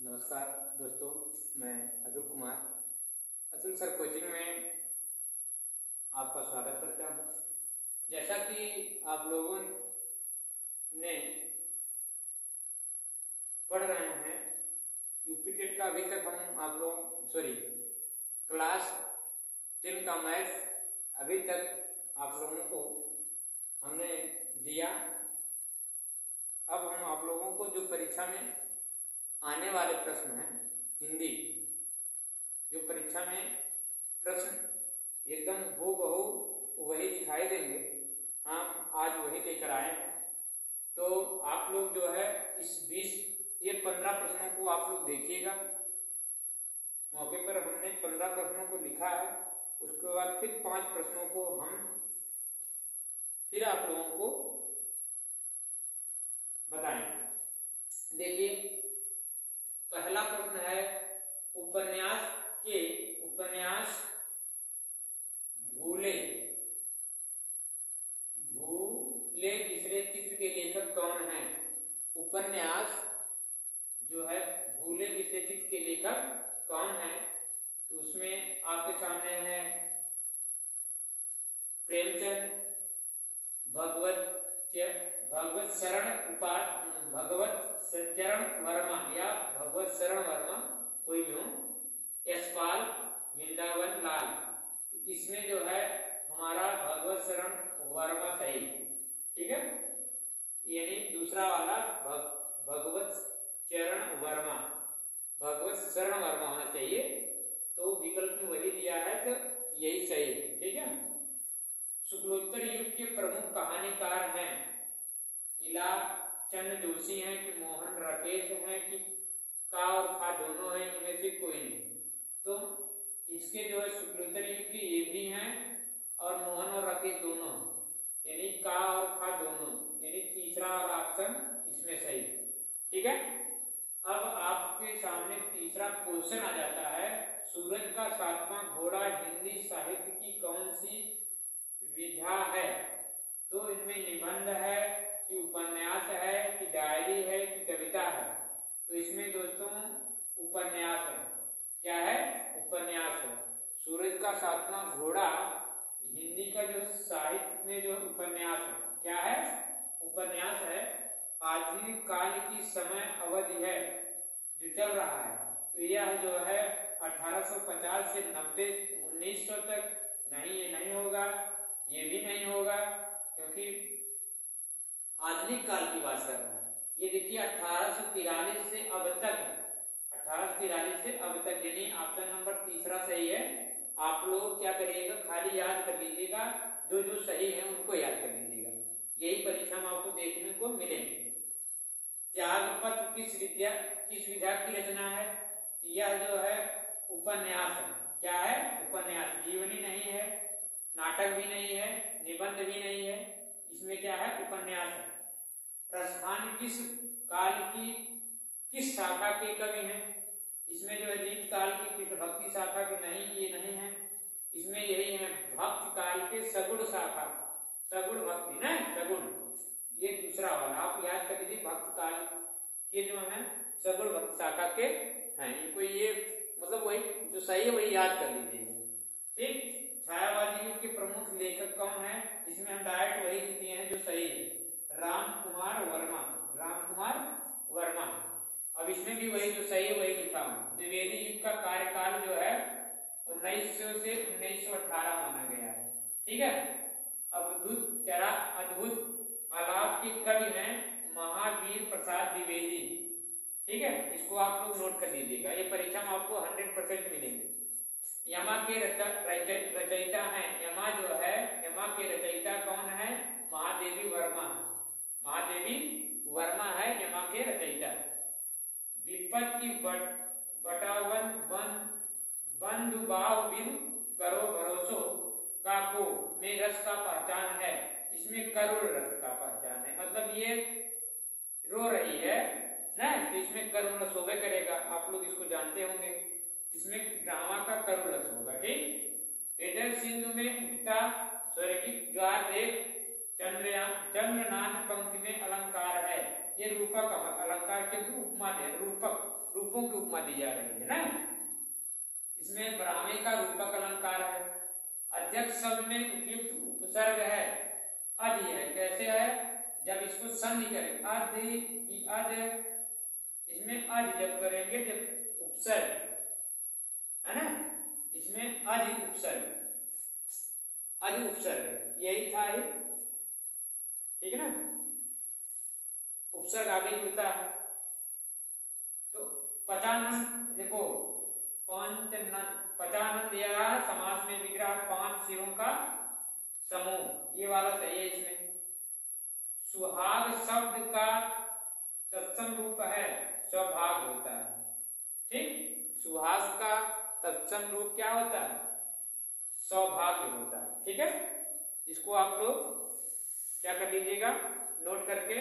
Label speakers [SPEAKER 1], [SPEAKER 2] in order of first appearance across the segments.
[SPEAKER 1] नमस्कार दोस्तों, मैं अतुल कुमार अतुल सर कोचिंग में आपका स्वागत करता हूँ। जैसा कि आप लोगों ने पढ़ रहे हैं यूपी टेट का, अभी तक हम आप लोग क्लास 10 का मैथ अभी तक आप लोगों को हमने दिया। अब हम आप लोगों को जो परीक्षा में आने वाले प्रश्न हैं हिंदी, जो परीक्षा में प्रश्न एकदम हूबहू वही दिखाई देंगे, हम आज वही लेकर आए हैं। तो आप लोग जो है इस 15 प्रश्नों को आप लोग देखिएगा। मौके पर हमने 15 प्रश्नों को लिखा है, उसके बाद फिर 5 प्रश्नों को हम फिर आप लोगों को बताएंगे। देखिए, पहला प्रश्न है उपन्यास भूले तीसरे चित्र के लेखक कौन है? उपन्यास जो है भूले तीसरे चित्र के लेखक कौन है? तो उसमें आपके सामने है प्रेमचंद, भगवत चरण वर्मा या भगवत शरण वर्मा, कोई भी हो, यशपाल, वृंदावन लाल। तो इसमें जो है हमारा भगवत शरण वर्मा सही, ठीक है, यानी दूसरा वाला भगवत शरण वर्मा होना चाहिए। तो विकल्प में वही दिया है, तो यही सही है, ठीक है। शुक्लोत्तर युग के प्रमुख कहानीकार हैं? इला चंद जोशी हैं कि मोहन राकेश हैं कि का और खा दोनों हैं, इनमें से कोई नहीं। तो इसके जो है शुक्लोत्तर युग के ये भी हैं और मोहन और राकेश दोनों, यानी का और खा दोनों, यानी तीसरा वाला ऑप्शन इसमें सही, ठीक है। अब आपके सामने तीसरा क्वेश्चन आ जाता है, सूरज का 7वां घोड़ा हिंदी साहित्य की कौन सी विधा है? तो इनमें निबंध है कि उपन्यास है कि डायरी है कि कविता है? तो इसमें दोस्तों उपन्यास है। क्या है? उपन्यास है। सूरज का 7वां घोड़ा हिंदी का जो साहित्य में जो उपन्यास है, क्या है? उपन्यास है। आधुनिक काल की समय अवधि है जो चल रहा है, तो यह जो है 1850 से 1900 तक नहीं, ये नहीं होगा, ये भी नहीं होगा, क्योंकि आधुनिक काल की बात कर रहा है। ये देखिए 1843 से अब तक है, 1843 से अब तक, यानी ऑप्शन नंबर तीसरा सही है। आप लोग क्या करिएगा, खाली याद कर लीजिएगा, जो जो सही है उनको याद कर लीजिएगा, यही परीक्षा में आपको देखने को मिलेंगे। त्यागपत्र किस विधा की रचना है? यह जो है उपन्यास है। क्या है? उपन्यास। जीवनी नहीं है, नाटक भी नहीं है, निबंध भी नहीं है, इसमें क्या है? उपन्यास है। प्रस्थान किस काल की किस शाखा के कवि हैं? इसमें जो है रीत काल की कृष्ण भक्ति शाखा के नहीं, ये नहीं है, इसमें यही है भक्ति काल के सगुण शाखा, सगुण भक्ति ना, सगुण, ये दूसरा वाला आप याद कर लीजिए। भक्ति काल के जो है सगुण भक्ति शाखा के हैं, इनको ये मतलब वही जो सही है वही याद कर लीजिएगा, ठीक। छायावादी युग के प्रमुख लेखक कौन है? इसमें हम डायरेक्ट वही दिए हैं जो सही है, राम कुमार वर्मा। अब इसमें भी वही जो सही है वही लिखा हूं। द्विवेदी युग का कार्यकाल जो है 1900 से 1918 माना गया है, ठीक है। अद्भुत आलाप के कवि हैं महावीर प्रसाद द्विवेदी, ठीक है, इसको आप लोग नोट कर लीजिएगा, ये परीक्षा में आपको 100% मिलेंगे। यमा के रचयिता हैं, यमा के रचयिता कौन है? महादेवी वर्मा है यमा के रचयिता। विपत्ति बटावन बंधुभाव बिन करो भरोसो का को में रस का पहचान है? इसमें करुण रस का पहचान है, मतलब ये रो रही है ना, तो इसमें करुण रस होगा करेगा, आप लोग इसको जानते होंगे, इसमें ड्रामा का करुण रस होगा, ठीक। इधर सिंधु में उठता स्वर्गीय द्वार देव चंद्रनाथ पंक्ति में अलंकार है, ये रूपक अलंकार के उपमा है, रूपक रूपों की उपमा दी जा रही है ना। इसमें ब्राह्मणी का रूपक अलंकार है। अध्यक्ष शब्द में उपयुक्त उपसर्ग है अधि है। कैसे है? जब इसको संधि करें अधि की अध, इसमें अध जब करेंगे जब उपसर्ग है ना, इसमें अधि उपसर्ग, अधि उपसर्ग यही था ही, ठीक है ना। उपसर्ग आगे जुड़ता है। तो पचानन देखो पचानन या समास में विग्रह 5 सिरों का समूह, ये वाला सही है। इसमें सुहाग शब्द का तत्सम रूप है स्वभाग होता है, ठीक। सुहाग का तत्सम रूप क्या होता है? सौभाग्य होता है, ठीक है। इसको आप लोग क्या कर लीजिएगा, नोट करके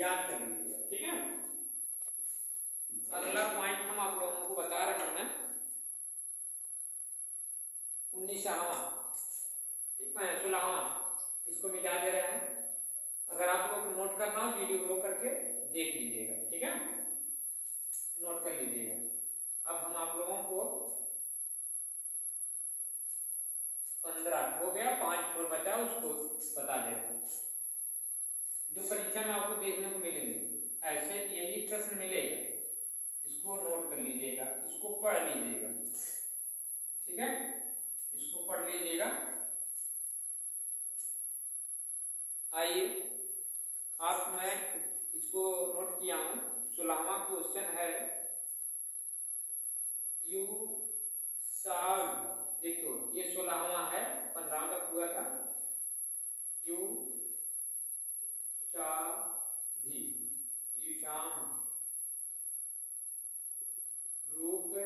[SPEAKER 1] याद कर लीजिएगा, ठीक है। अगला पॉइंट हम आप लोगों को बता रहे हैं 19वां, ठीक है, 16वां, इसको मिटा दे रहे हैं। अगर आप लोग को नोट करना हो वीडियो रोक करके देख लीजिएगा, ठीक है, नोट कर लीजिएगा। अब हम आप लोगों को 15 हो गया, 5 और बचा, उसको बता देते हैं जो परीक्षा में आपको देखने को मिलेंगे। ऐसे यही प्रश्न मिलेगा, इसको नोट कर लीजिएगा, इसको पढ़ लीजिएगा, ठीक है, इसको पढ़ लीजिएगा। आइए आप, मैं इसको नोट किया हूं। 16वां क्वेश्चन है यू साव, देखो ये 16वां है, 15वां तक हुआ था। यू शाधी, युषाम रूप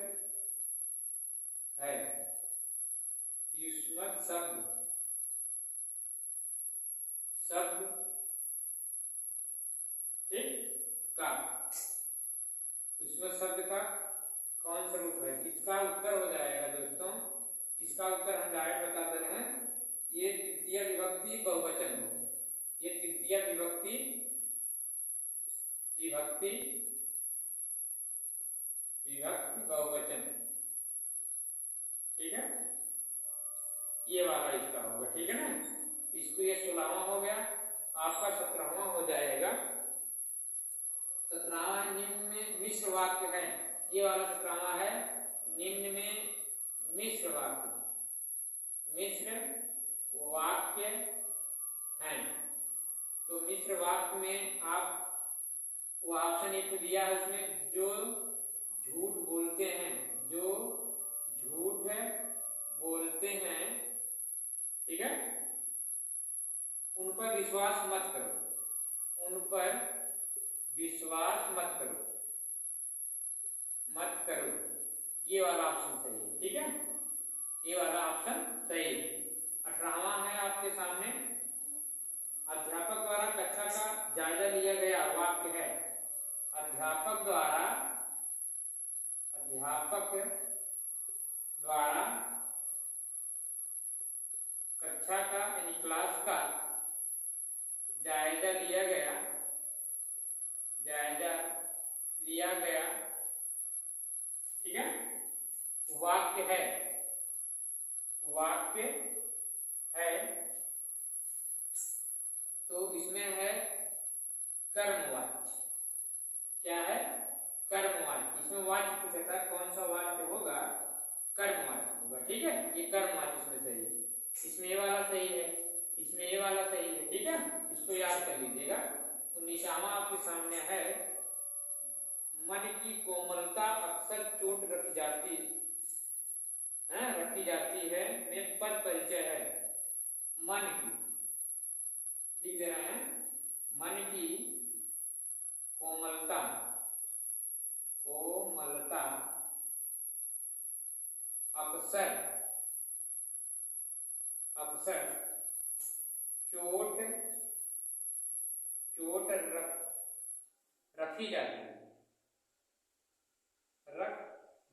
[SPEAKER 1] है। युष्मत शब्द, शब्द ठीक का, युष्मत शब्द का कौन सा रूप है? इसका उत्तर हो जाएगा दोस्तों, इसका उत्तर हम डायरेक्ट बता दे रहे हैं, ये तृतीय विभक्ति बहुवचन हो, ये तृतीय विभक्ति विभक्ति विभक्ति बहुवचन, ठीक है, ये वाला इसका होगा, ठीक है ना। इसको ये 16वां हो गया, आपका 17वां हो जाएगा। 17वां निम्न में मिश्र वाक्य है, ये वाला 17वां है, निम्न में मिश्र वाक्य, मिश्र वाक्य है। तो मिश्र वाक्य में आप वो ऑप्शन एक दिया है, उसमें जो झूठ बोलते हैं, जो झूठ बोलते हैं, ठीक है, उन पर विश्वास मत करो, उन पर विश्वास मत करो, मत करो, ये वाला ऑप्शन सही है, ठीक है, ये वाला ऑप्शन सही है। 18वां है आपके सामने, अध्यापक द्वारा कक्षा का जायजा लिया गया वाक्य है। अध्यापक द्वारा कक्षा का यानी क्लास का जायजा लिया गया, जायजा लिया गया, ठीक है, वाक्य है, वाक्य है। तो इसमें है कर्मवाच्य, क्या है? कर्मवाच्य। इसमें वाच्य पूछा था, कौन सा वाक्य होगा? कर्मवाच्य होगा, ठीक है, ये कर्मवाच्य इसमें सही है। इसमें ये वाला सही है, इसमें ये वाला सही है, ठीक है, इसको याद कर लीजिएगा। 19वां आपके सामने है, मन की कोमलता अक्सर चोट रखी जाती है में पद परिचय है। मन की लिख दे रहे हैं, मन की कोमलता, कोमलता अक्सर अक्सर चोट रखी जाती है, रख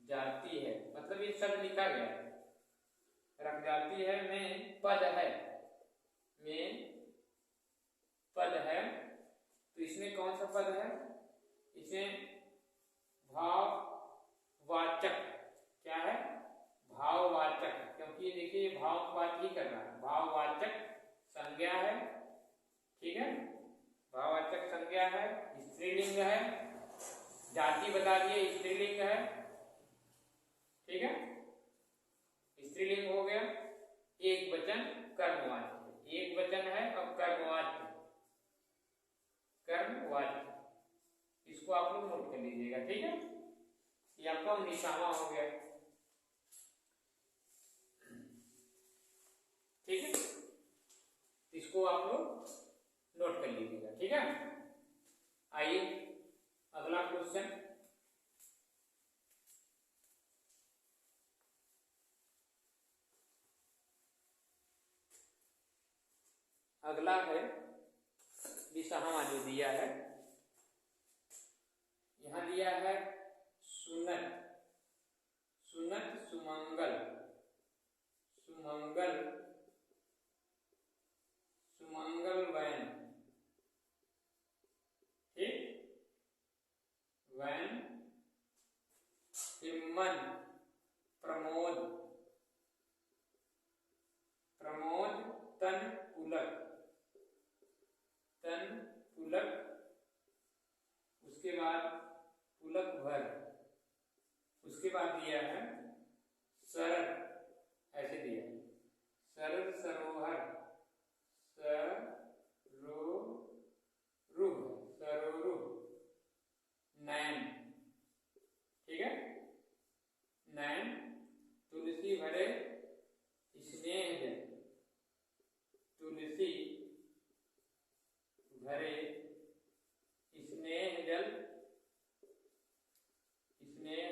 [SPEAKER 1] जाती है, मतलब ये शब्द लिखा गया है, रख जाती है में पद है, में पद है। तो इसमें कौन सा पद है? इसमें भाव भाववाचक, क्या है, भाववाचक, क्योंकि ये देखिए ये भाव की बात ही कर रहा है, भाववाचक संज्ञा है, ठीक है, भाववाचक संज्ञा है, स्त्रीलिंग है, जाति बता दिए स्त्रीलिंग है, ठीक है, स्त्रीलिंग हो गया, एक वचन कर्मवाच्य, एक वचन है और कर्मवाच्य, कर्मवाच्य, इसको आप लोग नोट कर लीजिएगा, ठीक है, ये आपका निशामा हो गया, ठीक है, इसको आप लोग नोट कर लीजिएगा, ठीक है। आइए अगला क्वेश्चन, अगला है विसहमा जो दिया है, यहां दिया है सुनत, सुनत सुमंगल, सुमंगल, सुमंगल वैन, ठीक, वैन, हिम्मन, प्रमोद, प्रमोद, तन पुलक, तन पुलक, उसके बाद पुलक भर, उसके बाद दिया है शरद, ऐसे दिया शरद सरोहर, सरोरुह, सरोरुह, नैन, ठीक है, नैन, तुलसी भरे स्नेह जल, तुलसी भरे स्नेह जल, स्नेह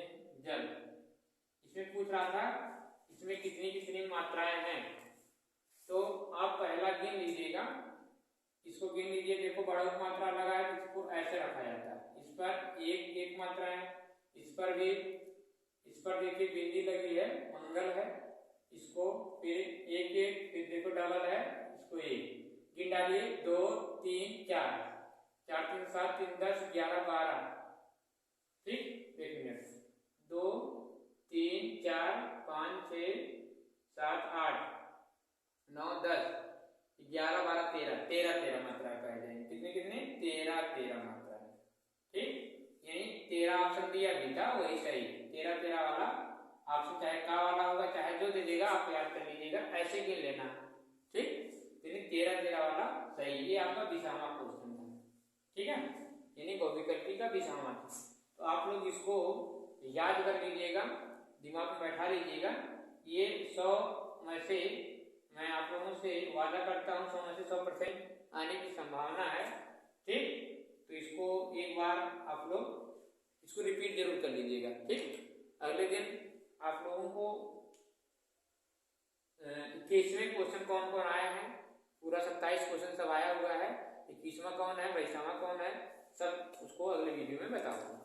[SPEAKER 1] जल, इसमें पूछ रहा था इसमें कितनी कितनी मात्राएं हैं, तो आप पहला गिन लीजिएगा, इसको गिन लीजिए, देखो बड़ा मात्रा लगा है, इसको ऐसे रखा जाता है, इस पर एक एक मात्रा है, इस पर भी, इस पर देखिए बिंदी लगी है, मंगल है, इसको फिर एक एक, फिर देखो डबल है, इसको एक गिन डालिए, 2 3 4, 4 3 7 3 10 11 12, ठीक, एक मिनट, 2 3 4 5 6 7 8 9 10 11 12 13, 13 मात्रा कह जाएंगे, कितने कितने 13 मात्रा, ठीक, यानी 13 ऑप्शन दिया भी था वही सही, 13 वाला ऑप्शन, चाहे का वाला होगा चाहे जो दे देगा आप याद कर लीजिएगा, ऐसे गिन लेना, ठीक, यानी 13 वाला सही, ये आपका विसहमा क्वेश्चन था, ठीक है, यानी बहुविकल्पी का विसहमा, तो आप लोग इसको याद कर लीजिएगा, दिमाग में बैठा लीजिएगा, ये 100 में से मैं आप लोगों से वादा करता हूँ 100 में से 100% आने की संभावना है, ठीक, तो इसको एक बार आप लोग इसको रिपीट जरूर कर लीजिएगा, ठीक, अगले दिन आप लोगों को 21वें क्वेश्चन कौन कौन आया है, पूरा 27 क्वेश्चन सब आया हुआ है, 21वां कौन है, 22वां कौन है, सब उसको अगले वीडियो में बताऊंगा।